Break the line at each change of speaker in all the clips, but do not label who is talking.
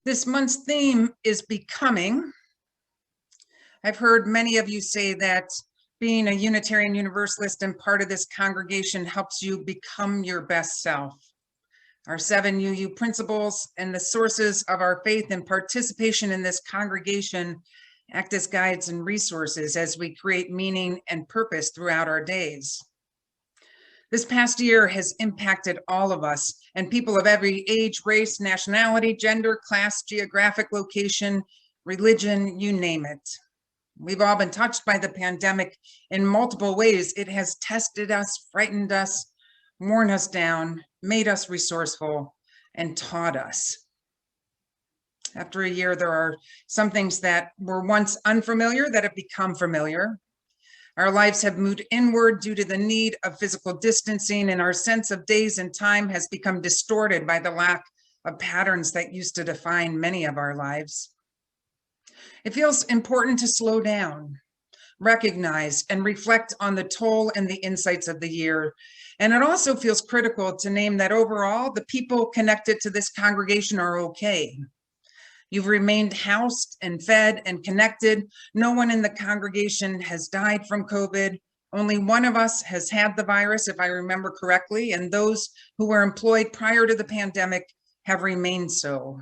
This month's theme is becoming. I've heard many of you say that being a Unitarian Universalist and part of this congregation helps you become your best self. Our 7 UU principles and the sources of our faith and participation in this congregation act as guides and resources as we create meaning and purpose throughout our days. This past year has impacted all of us and people of every age, race, nationality, gender, class, geographic location, religion, you name it. We've all been touched by the pandemic in multiple ways. It has tested us, frightened us, worn us down, made us resourceful, and taught us. After a year, there are some things that were once unfamiliar that have become familiar. Our lives have moved inward due to the need of physical distancing, and our sense of days and time has become distorted by the lack of patterns that used to define many of our lives. It feels important to slow down, recognize, and reflect on the toll and the insights of the year. And it also feels critical to name that overall, the people connected to this congregation are okay. You've remained housed and fed and connected. No one in the congregation has died from COVID. Only one of us has had the virus, if I remember correctly, and those who were employed prior to the pandemic have remained so.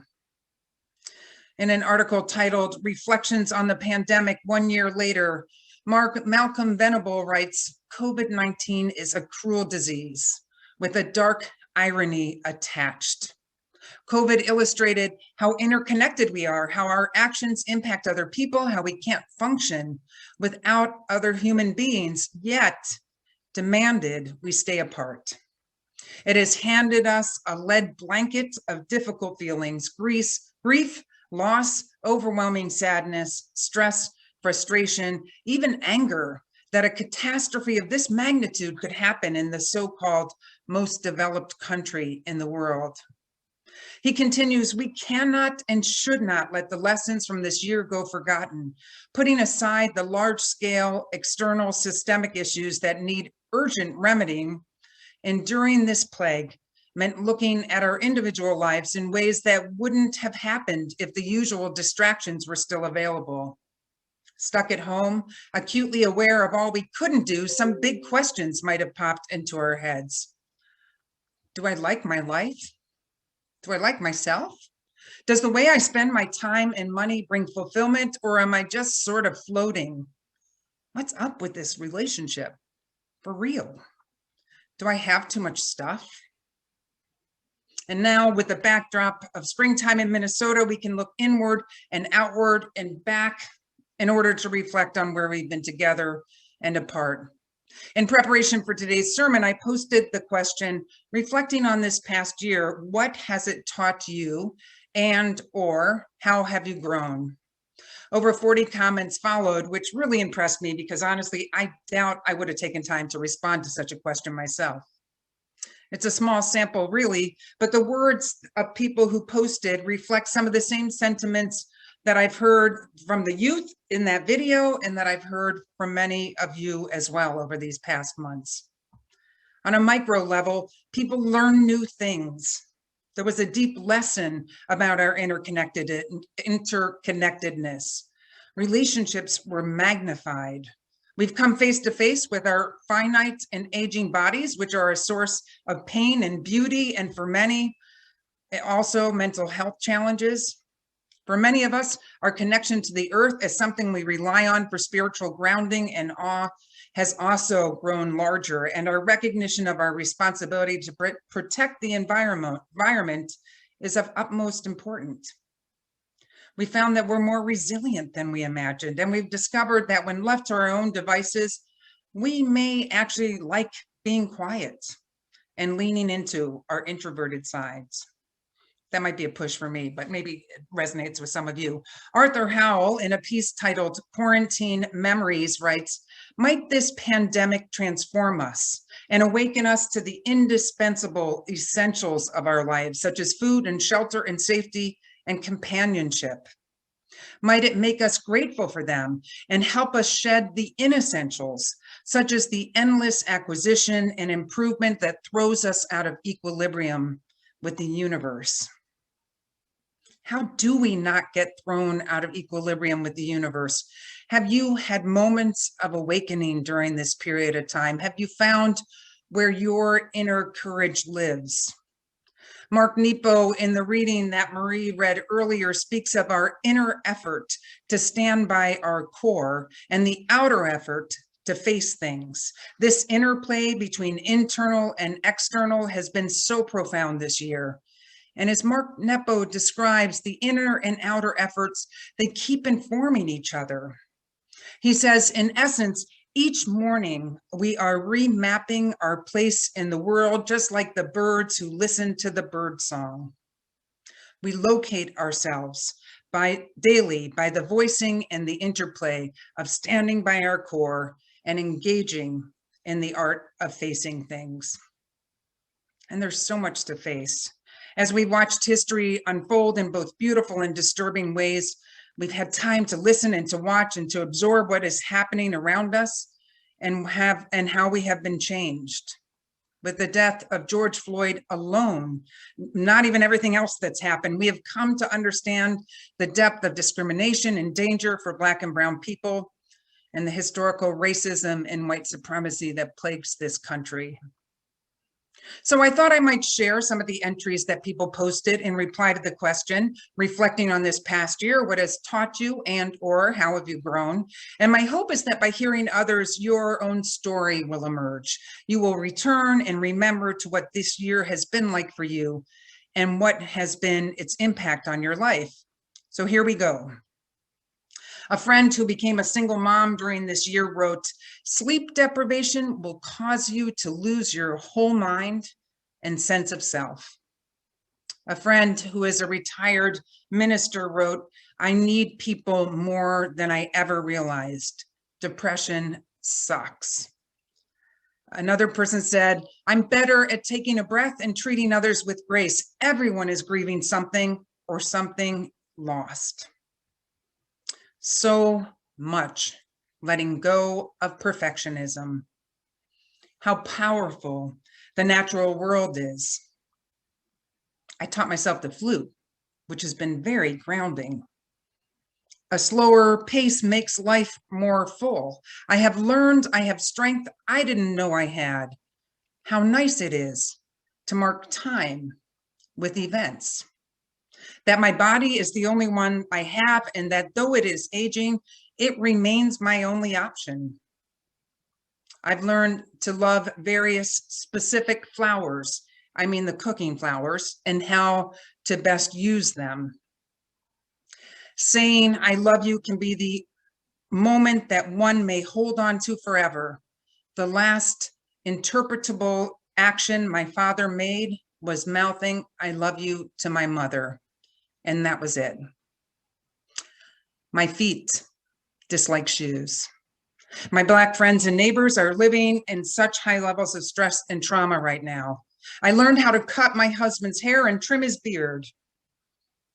In an article titled Reflections on the Pandemic 1 Year Later, Malcolm Venable writes, COVID-19 is a cruel disease with a dark irony attached. COVID illustrated how interconnected we are, how our actions impact other people, how we can't function without other human beings, yet demanded we stay apart. It has handed us a lead blanket of difficult feelings, grief, loss, overwhelming sadness, stress, frustration, even anger that a catastrophe of this magnitude could happen in the so-called most developed country in the world. He continues, we cannot and should not let the lessons from this year go forgotten, putting aside the large-scale external systemic issues that need urgent remedying. Enduring this plague meant looking at our individual lives in ways that wouldn't have happened if the usual distractions were still available. Stuck at home, acutely aware of all we couldn't do, some big questions might have popped into our heads. Do I like my life? Do I like myself? Does the way I spend my time and money bring fulfillment, or am I just sort of floating? What's up with this relationship? For real? Do I have too much stuff? And now with the backdrop of springtime in Minnesota, we can look inward and outward and back in order to reflect on where we've been together and apart. In preparation for today's sermon, I posted the question, reflecting on this past year, what has it taught you and or how have you grown? Over 40 comments followed, which really impressed me because honestly, I doubt I would have taken time to respond to such a question myself. It's a small sample really, but the words of people who posted reflect some of the same sentiments that I've heard from the youth in that video and that I've heard from many of you as well over these past months. On a micro level, people learn new things. There was a deep lesson about our interconnectedness. Relationships were magnified. We've come face to face with our finite and aging bodies, which are a source of pain and beauty, and for many, also mental health challenges. For many of us, our connection to the earth as something we rely on for spiritual grounding and awe has also grown larger, and our recognition of our responsibility to protect the environment is of utmost importance. We found that we're more resilient than we imagined, and we've discovered that when left to our own devices, we may actually like being quiet and leaning into our introverted sides. That might be a push for me, but maybe it resonates with some of you. Arthur Howell, in a piece titled Quarantine Memories, writes, might this pandemic transform us and awaken us to the indispensable essentials of our lives, such as food and shelter and safety and companionship? Might it make us grateful for them and help us shed the inessentials, such as the endless acquisition and improvement that throws us out of equilibrium with the universe? How do we not get thrown out of equilibrium with the universe? Have you had moments of awakening during this period of time? Have you found where your inner courage lives? Mark Nepo, in the reading that Marie read earlier, speaks of our inner effort to stand by our core and the outer effort to face things. This interplay between internal and external has been so profound this year. And as Mark Nepo describes, the inner and outer efforts, they keep informing each other. He says, in essence, each morning we are remapping our place in the world, just like the birds who listen to the birdsong. We locate ourselves daily by the voicing and the interplay of standing by our core and engaging in the art of facing things. And there's so much to face. As we watched history unfold in both beautiful and disturbing ways, we've had time to listen and to watch and to absorb what is happening around us and how we have been changed. With the death of George Floyd alone, not even everything else that's happened, we have come to understand the depth of discrimination and danger for Black and Brown people and the historical racism and white supremacy that plagues this country. So I thought I might share some of the entries that people posted in reply to the question, reflecting on this past year, what has taught you and or how have you grown? And my hope is that by hearing others, your own story will emerge. You will return and remember to what this year has been like for you and what has been its impact on your life. So here we go. A friend who became a single mom during this year wrote, "Sleep deprivation will cause you to lose your whole mind and sense of self." A friend who is a retired minister wrote, "I need people more than I ever realized. Depression sucks." Another person said, "I'm better at taking a breath and treating others with grace. Everyone is grieving something or something lost." So much letting go of perfectionism. How powerful the natural world is. I taught myself the flute, which has been very grounding. A slower pace makes life more full. I have learned I have strength I didn't know I had. How nice it is to mark time with events. That my body is the only one I have, and that though it is aging, it remains my only option. I've learned to love various specific flowers, I mean the cooking flowers, and how to best use them. Saying I love you can be the moment that one may hold on to forever. The last interpretable action my father made was mouthing "I love you" to my mother. And that was it. My feet dislike shoes. My Black friends and neighbors are living in such high levels of stress and trauma right now. I learned how to cut my husband's hair and trim his beard.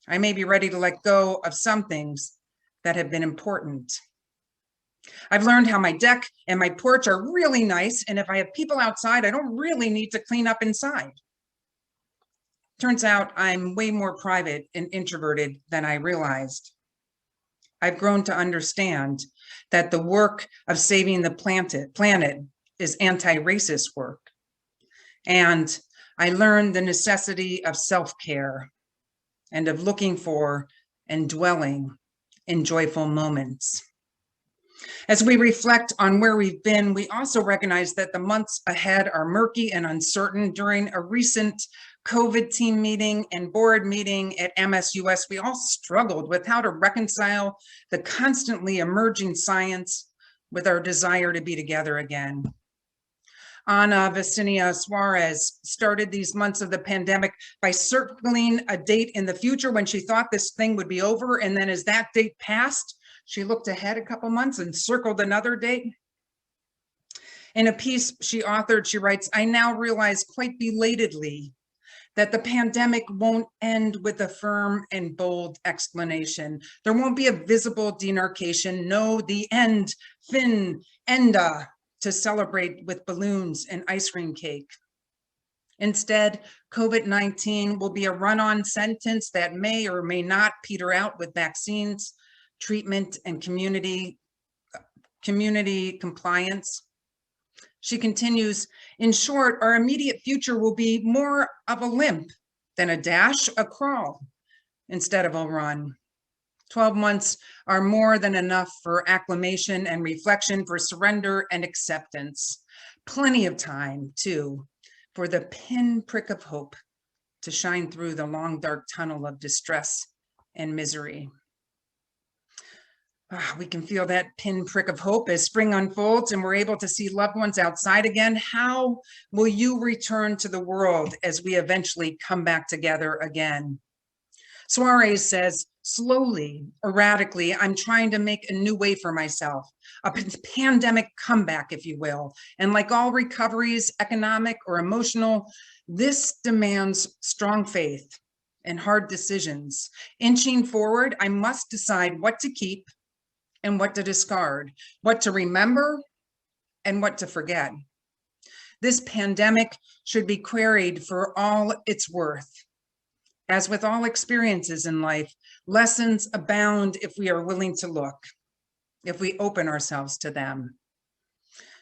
I may be ready to let go of some things that have been important. I've learned how my deck and my porch are really nice, and if I have people outside, I don't really need to clean up inside. Turns out I'm way more private and introverted than I realized. I've grown to understand that the work of saving the planet is anti-racist work. And I learned the necessity of self-care and of looking for and dwelling in joyful moments. As we reflect on where we've been, we also recognize that the months ahead are murky and uncertain. During a recent COVID team meeting and board meeting at MSUS, we all struggled with how to reconcile the constantly emerging science with our desire to be together again. Ana Vicinia Suarez started these months of the pandemic by circling a date in the future when she thought this thing would be over. And then as that date passed, she looked ahead a couple months and circled another date. In a piece she authored, she writes, "I now realize quite belatedly that the pandemic won't end with a firm and bold explanation. There won't be a visible demarcation. No, the end, fin, enda, to celebrate with balloons and ice cream cake. Instead, COVID-19 will be a run-on sentence that may or may not peter out with vaccines, treatment, and community compliance. She continues, in short, our immediate future will be more of a limp than a dash, a crawl, instead of a run. 12 months are more than enough for acclimation and reflection, for surrender and acceptance. Plenty of time, too, for the pinprick of hope to shine through the long, dark tunnel of distress and misery. We can feel that pinprick of hope as spring unfolds and we're able to see loved ones outside again. How will you return to the world as we eventually come back together again? Suarez says, slowly or radically, I'm trying to make a new way for myself, a pandemic comeback, if you will. And like all recoveries, economic or emotional, this demands strong faith and hard decisions. Inching forward, I must decide what to keep and what to discard, what to remember and what to forget. This pandemic should be queried for all it's worth. As with all experiences in life, lessons abound if we are willing to look, if we open ourselves to them.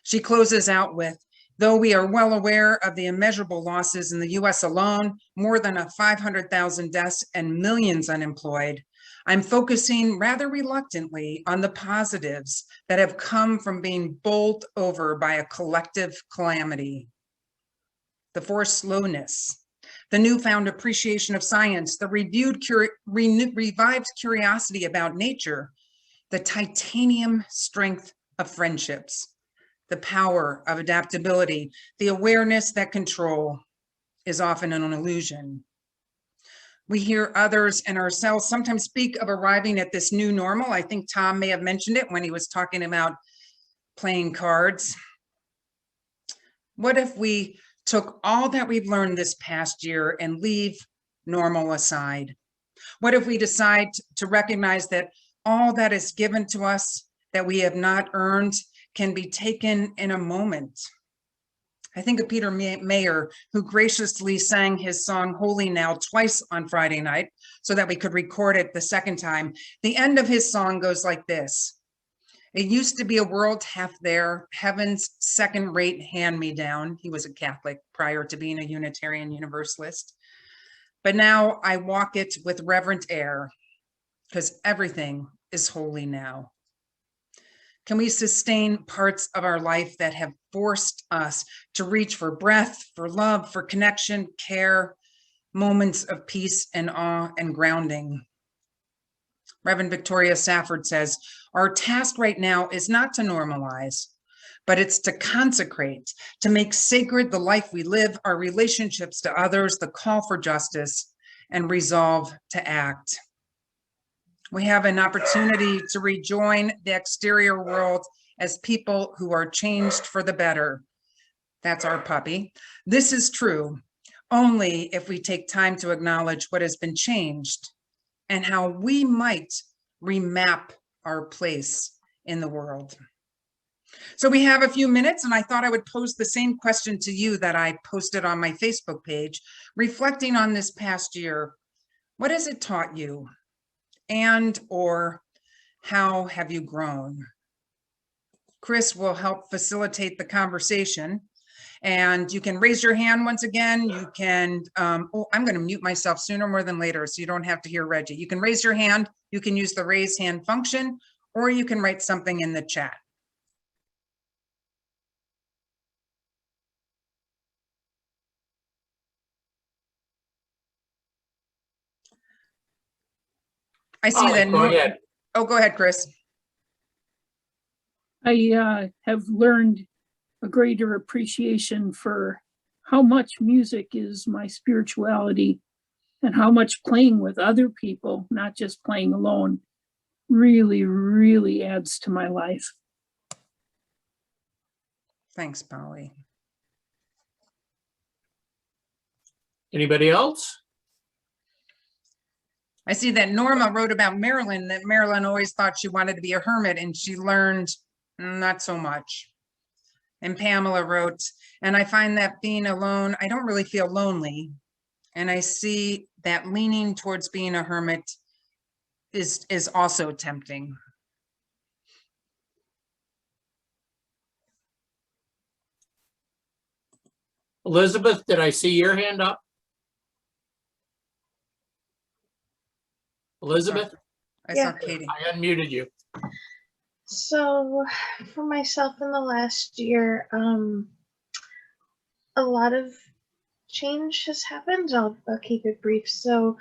She closes out with, though we are well aware of the immeasurable losses in the US alone, more than 500,000 deaths and millions unemployed, I'm focusing rather reluctantly on the positives that have come from being bowled over by a collective calamity. The forced slowness, the newfound appreciation of science, the revived curiosity about nature, the titanium strength of friendships, the power of adaptability, the awareness that control is often an illusion. We hear others and ourselves sometimes speak of arriving at this new normal. I think Tom may have mentioned it when he was talking about playing cards. What if we took all that we've learned this past year and leave normal aside? What if we decide to recognize that all that is given to us that we have not earned can be taken in a moment? I think of Peter Mayer, who graciously sang his song Holy Now twice on Friday night so that we could record it the second time. The end of his song goes like this. It used to be a world half there, heaven's second-rate hand-me-down. He was a Catholic prior to being a Unitarian Universalist. But now I walk it with reverent air because everything is holy now. Can we sustain parts of our life that have forced us to reach for breath, for love, for connection, care, moments of peace and awe and grounding? Reverend Victoria Safford says, our task right now is not to normalize, but it's to consecrate, to make sacred the life we live, our relationships to others, the call for justice, and resolve to act. We have an opportunity to rejoin the exterior world as people who are changed for the better. That's our puppy. This is true only if we take time to acknowledge what has been changed and how we might remap our place in the world. So we have a few minutes, and I thought I would pose the same question to you that I posted on my Facebook page, reflecting on this past year. What has it taught you? And or how have you grown? Chris will help facilitate the conversation, and you can raise your hand once again. You can, oh, I'm going to mute myself sooner more than later so you don't have to hear Reggie. You can raise your hand, you can use the raise hand function, or you can write something in the chat. I see that.
Go ahead.
Oh, go ahead, Chris.
I have learned a greater appreciation for how much music is my spirituality and how much playing with other people, not just playing alone, really, really adds to my life.
Thanks, Polly.
Anybody else?
I see that Norma wrote about Marilyn, that Marilyn always thought she wanted to be a hermit, and she learned not so much. And Pamela wrote, and I find that being alone, I don't really feel lonely. And I see that leaning towards being a hermit is also tempting.
Elizabeth, did I see your hand up? Elizabeth,
I
Yeah.
saw Katie.
I unmuted you.
So for myself in the last year, a lot of change has happened. I'll keep it brief. So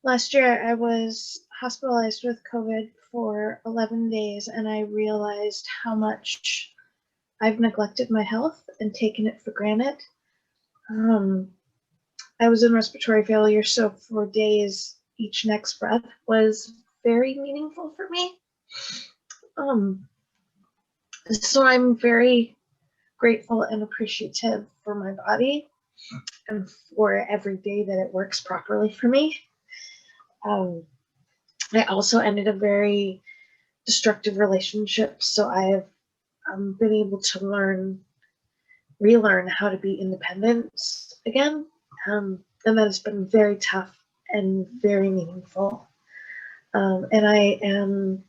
last year I was hospitalized with COVID for 11 days, and I realized how much I've neglected my health and taken it for granted. I was in respiratory failure, so for days, each next breath was very meaningful for me. So I'm very grateful and appreciative for my body and for every day that it works properly for me. I also ended a very destructive relationship, so I have been able to relearn how to be independent again, and that has been very tough and very meaningful. And I am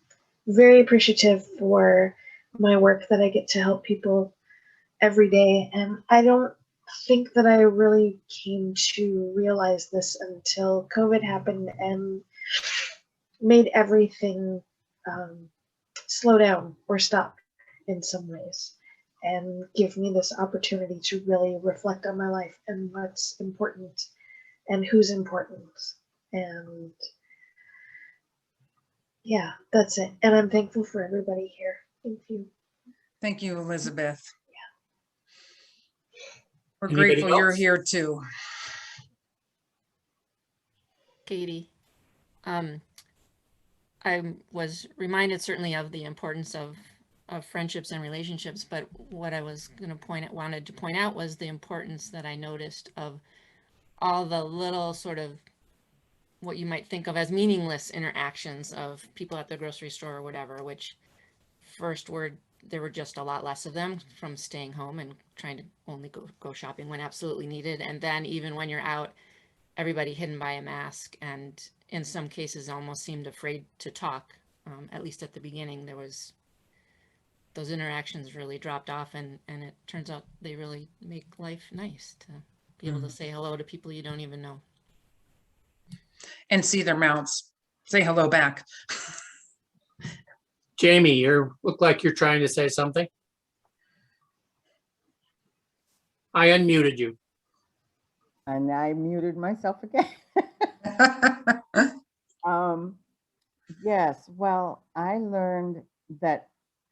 very appreciative for my work that I get to help people every day. And I don't think that I really came to realize this until COVID happened and made everything slow down or stop in some ways, and give me this opportunity to really reflect on my life and what's important and who's important. And yeah, that's it. And I'm thankful for everybody here. Thank you.
Thank you, Elizabeth. We're
Anybody
grateful you're
else?
here too.
Katie. I was reminded certainly of the importance of friendships and relationships, but what I was going to wanted to point out was the importance that I noticed of all the little sort of what you might think of as meaningless interactions of people at the grocery store or whatever, which there were just a lot less of them from staying home and trying to only go shopping when absolutely needed. And then even when you're out, everybody hidden by a mask, and in some cases almost seemed afraid to talk. At least at the beginning, those interactions really dropped off, and it turns out they really make life nice to be able to say hello to people you don't even know.
And see their mouths. Say hello back.
Jamie, you look like you're trying to say something. I unmuted you.
And I muted myself again. Yes, well, I learned that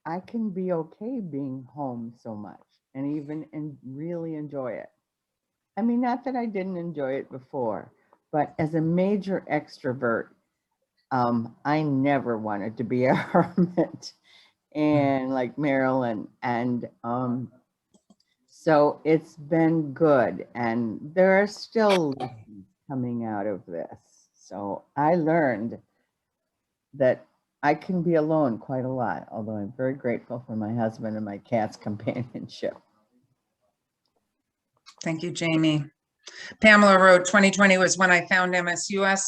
I can be okay being home so much and really enjoy it. I mean, not that I didn't enjoy it before, but as a major extrovert, I never wanted to be a hermit, and like Marilyn, and so it's been good, and there are still lessons coming out of this. So I learned that I can be alone quite a lot, although I'm very grateful for my husband and my cat's companionship.
Thank you, Jamie. Pamela wrote, 2020 was when I found MSUS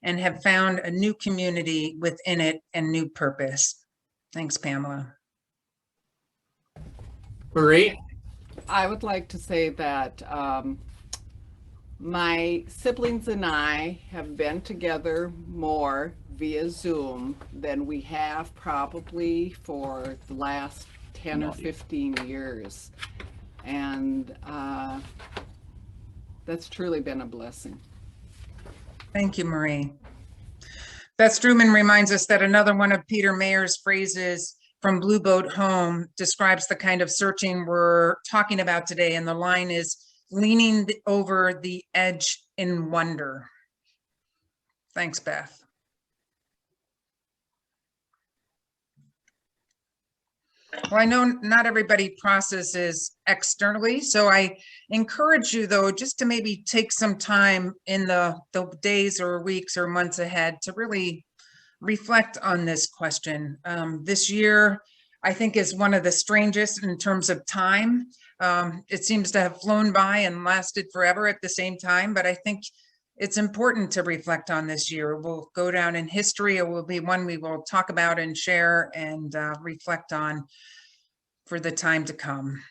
and have found a new community within it and new purpose. Thanks, Pamela.
Marie?
I would like to say that my siblings and I have been together more via Zoom than we have probably for the last 10 or 15 years. And that's truly been a blessing.
Thank you, Marie. Beth Struman reminds us that another one of Peter Mayer's phrases from Blue Boat Home describes the kind of searching we're talking about today. And the line is leaning over the edge in wonder. Thanks, Beth. Well, I know not everybody processes externally, so I encourage you, though, just to maybe take some time in the days or weeks or months ahead to really reflect on this question. This year, I think is one of the strangest in terms of time. It seems to have flown by and lasted forever at the same time, but I think it's important to reflect on this year. It will go down in history. It will be one we will talk about and share and reflect on for the time to come.